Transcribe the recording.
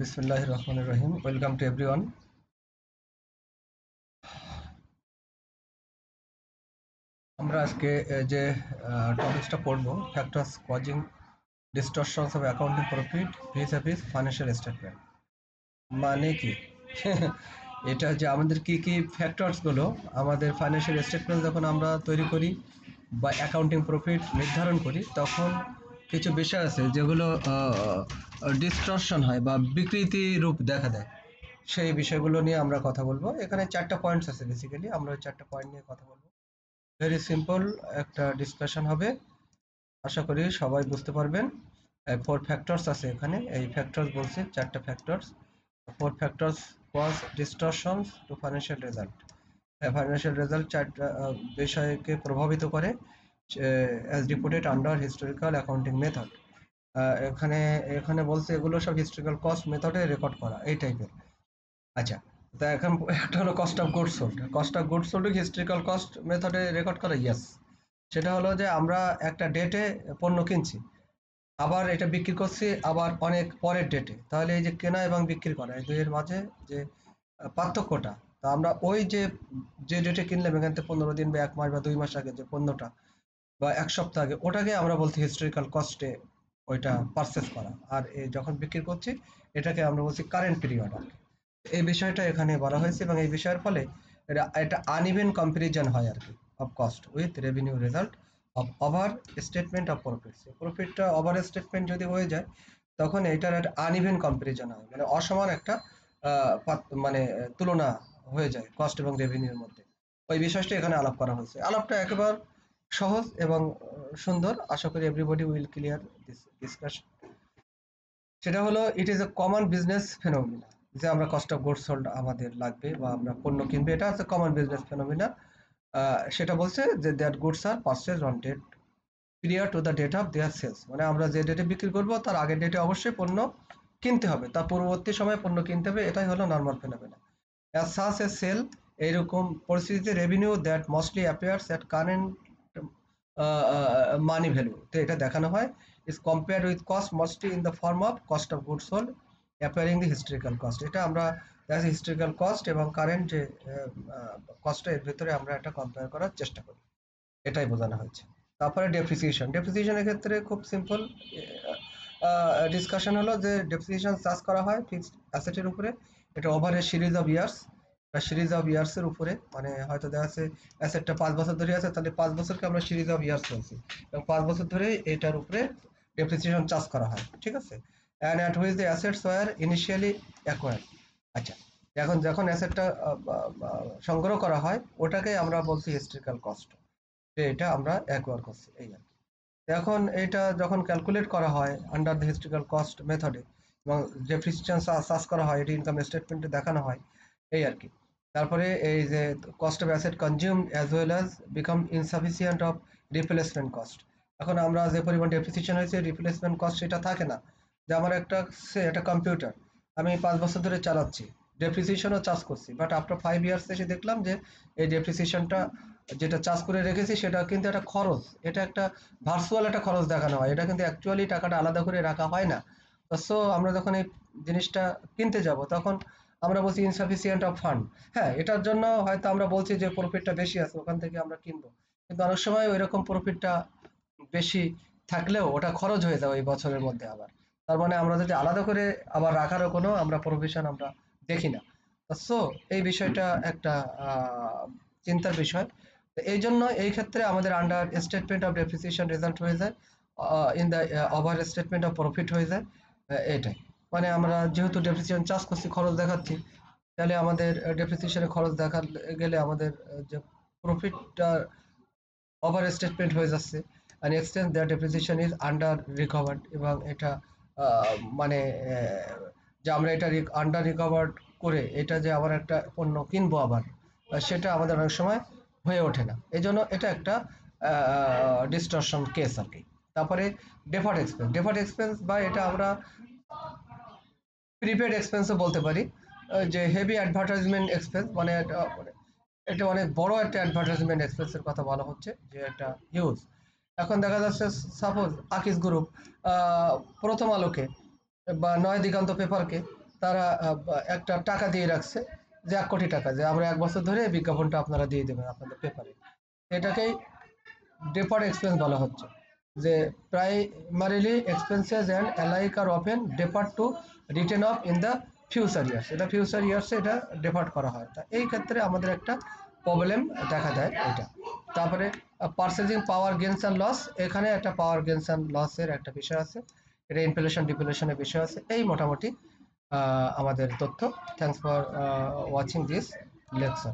বিসমিল্লাহির রহমানির রহিম। Welcome to everyone. আমরা আজকে যে টপিকসটা পড়বো, factors causing distortions of accounting profit vis a vis financial statement. মানে কি? এটা যে আমাদের কি কি ফ্যাক্টরস গুলো আমাদের ফাইন্যান্সিয়াল স্টেটমেন্ট যখন আমরা তৈরি করি বা অ্যাকাউন্টিং প্রফিট নির্ধারণ করি, তখন কিছু বিষয় আছে যেগুলো ডিস্টরশন হয় বা বিকৃতি রূপ দেখা দেয়। সেই বিষয়গুলো নিয়ে আমরা কথা বলবো। এখানে 4টা পয়েন্টস আছে, বেসিক্যালি আমরা ওই 4টা পয়েন্ট নিয়ে কথা বলবো। ভেরি সিম্পল একটা ডিসকাশন হবে, আশা করি সবাই বুঝতে পারবেন। 4 ফ্যাক্টরস আছে এখানে, এই ফ্যাক্টরস বলছে 4টা factors. 4 factors cause distortions to financial result. Financial result 4টা বিষয়কে প্রভাবিত করে, as reported under historical accounting method. এখানে এখানে বলছে এগুলো সব হিস্টোরিক্যাল কস্ট মেথডে রেকর্ড করা, এই টাইপের। আচ্ছা, তা এখন একটা হলো cost of goods sold. Cost of goods sold historical cost মেথডে রেকর্ড করা, ইয়েস। সেটা হলো যে আমরা একটা ডেটে পণ্য কিনছি, আবার এটা বিক্রি করছি আবার অনেক পরের ডেটে, তাহলে এই যে কেনা এবং বিক্রি করা এই দুইয়ের মাঝে যে পার্থক্যটা, তা আমরা ওই যে যে ডেটে কিনলাম এখান থেকে 15 দিন বা 1 মাস বা 2 মাস আগে যে পণ্যটা বা 1 সপ্তাহ আগে, ওটাকে আমরা বলছি হিস্টোরিক্যাল কস্টে ওইটা পারচেস করা। আর যখন বিক্রি করছি এটাকে আমরা বলছি কারেন্ট পিরিয়ড। এই বিষয়টা এখানে বলা হয়েছে এবং এই বিষয়ের ফলে এটা আনইভেন কম্পারিজন হয় আর কি, of cost with revenue result of over statement of profits. প্রফিটটা ওভার স্টেটমেন্ট যদি হয়ে যায় তখন এটার একটা আনইভেন কম্পারিজন হয়, মানে অসমান একটা মানে তুলনা হয়ে যায় কস্ট এবং রেভিনিউর মধ্যে। ওই বিষয়টা এখানে আলাপ করা হয়েছে। আলাপটা একেবারে সহজ এবং সুন্দর, আশা করি everybody will clear this discussion. সেটা হলো it is a common business phenomena, যে আমরা কস্ট অফ গুডস সোল্ড আমাদের লাগবে বা আমরা পণ্য কিনবে, এটা হচ্ছে কমন বিজনেস ফেনোমিনা। সেটা বলছে যে that goods are purchase on date period to the date of their sales, মানে আমরা যে ডেটে বিক্রি করব তার আগের ডেটে অবশ্যই পণ্য কিনতে হবে, তার পূর্ববর্তী সময়ে পণ্য কিনতে হবে, এটাই হলো normal phenomena. As such a sale, এইরকম পরিস্থিতিতে revenue that mostly appears at current money value, তো এটা দেখানো হয় is compared with cost mostly in the form of cost of goods sold appearing the historical cost। এটা আমরা historical cost এবং current যে কস্টের ভিতরে আমরা এটা কম্পেয়ার করার চেষ্টা করি, এটাই বোঝানো হয়েছে। তারপরে ডেপ্রিসিয়েশন। ডেপ্রিসিয়েশনের ক্ষেত্রে খুব সিম্পল ডিসকাশন হলো যে ডেপ্রিসিয়েশন চার্জ করা হয় ফিক্সড অ্যাসেটের উপরে, এটা over a series of years, series of years এর উপরে, মানে হয়তো দেখা যাচ্ছে অ্যাসেটটা 5 বছর ধরে আছে, তাহলে 5 বছরকে আমরা সিরিজ অফ ইয়ার্স বলছি, এবং 5 বছর ধরে এটার উপরে ডেপ্রিসিয়েশন চার্জ করা হয়, ঠিক আছে। And at which the assets war initially acquired. আচ্ছা, এখন যখন অ্যাসেটটা সংগ্রহ করা হয় ওটাকে আমরা বলছি হিস্ট্রিক্যাল কস্ট, যে এটা আমরা অ্যাকোয়ার করছি, এই আর কি। এখন এটা যখন ক্যালকুলেট করা হয় আন্ডার দ্য হিস্ট্রিক্যাল কস্ট মেথডে এবং ডেপ্রিসিয়েশন চার্জ করা হয়, এটি ইনকাম স্টেটমেন্টে দেখানো হয়, এই আর কি। তারপরে এই যে cost of asset consume as well as become insufficient of replacement cost. এখন আমরা যে পরিমাণ ডেপ্রিসিয়েশন হয়েছে রিপ্লেসমেন্ট কস্ট সেটা থাকে না, যে আমার একটা কম্পিউটার আমি 5 বছর ধরে চালাচ্ছি, ডেপ্রিসিয়েশনও চার্জ করছি, বাট আফটার 5 ইয়ার্স এসে দেখলাম যে এই ডেপ্রিসিয়েশনটা যেটা চার্জ করে রেখেছি সেটা কিন্তু একটা খরচ, এটা একটা ভার্চুয়াল একটা খরচ দেখানো হয়, এটা কিন্তু অ্যাকচুয়ালি টাকাটা আলাদা করে রাখা হয় না। সো আমরা যখন এই জিনিসটা কিনতে যাব তখন আমরা বলছি ইনসাফিসিয়েন্ট অফ ফান্ড। হ্যাঁ, এটার জন্য হয়তো আমরা বলছি যে প্রফিটটা বেশি আছে ওখান থেকে আমরা কিনবো, কিন্তু অনেক সময় ওই রকম প্রফিটটা বেশি থাকলেও ওটা খরচ হয়ে যায় ওই বছরের মধ্যে আবার। তার মানে আমরা যদি আলাদা করে আবার রাখারও কোনো আমরা প্রভিশন আমরা দেখি না। সো এই বিষয়টা একটা চিন্তার বিষয়। তো এই জন্য এই ক্ষেত্রে আমাদের under statement of depreciation result হয়ে যায়, in the over statement of profit হয়ে যায়। এটাই, মানে আমরা যেহেতু ডেপ্রিসিয়েশন চার্জ করছি, খরচ দেখাচ্ছি, তাহলে আমাদের ডেপ্রিসিয়েশনের খরচ দেখা গেলে আমাদের যে প্রফিটটা ওভার স্টেটমেন্ট হয়ে যাচ্ছে, and extent that depreciation is under recovered, এবং এটা মানে যে আমরা এটা আন্ডার রিকভার্ড করে এটা যে আবার একটা পণ্য কিনবো আবার, সেটা আমাদের অনেক সময় হয়ে ওঠে না, এই জন্য এটা একটা ডিস্টরশন কেস আর কি। তারপরে ডেফার্ড এক্সপেন্স। ডেফার্ড এক্সপেন্স বা এটা আমরা প্রিপেড এক্সপেন্সও বলতে পারি, যে হেভি অ্যাডভার্টাইজমেন্ট এক্সপেন্স, মানে এটা অনেক বড় একটা অ্যাডভার্টাইজমেন্ট এক্সপেন্সের কথা বলা হচ্ছে, যে একটা হিউজ। এখন দেখা যাচ্ছে সাপোজ আকিস গ্রুপ প্রথম আলোকে বা নয় দিগন্ত পেপারকে তারা একটা টাকা দিয়ে রাখছে যে 1 কোটি টাকা, যে আমরা 1 বছর ধরে এই বিজ্ঞাপনটা আপনারা দিয়ে দেবেন আপনাদের পেপারে। এটাকেই deferred expense বলা হচ্ছে, যে primarily expenses and alike are often deferred to written off in the future years। এটা ফিউচার ইয়ার্সে এটা ডেফার্ড করা হয়। তা এই ক্ষেত্রে আমাদের একটা প্রবলেম দেখা দেয় এটা। তারপরে purchasing power gains and loss, এখানে একটা পাওয়ার গেইনস অ্যান্ড লসের একটা বিষয় আছে, এটা ইনফ্লেশন ডিফ্লেশনের বিষয় আছে। এই মোটামুটি আমাদের তথ্য। Thanks for watching this lecture.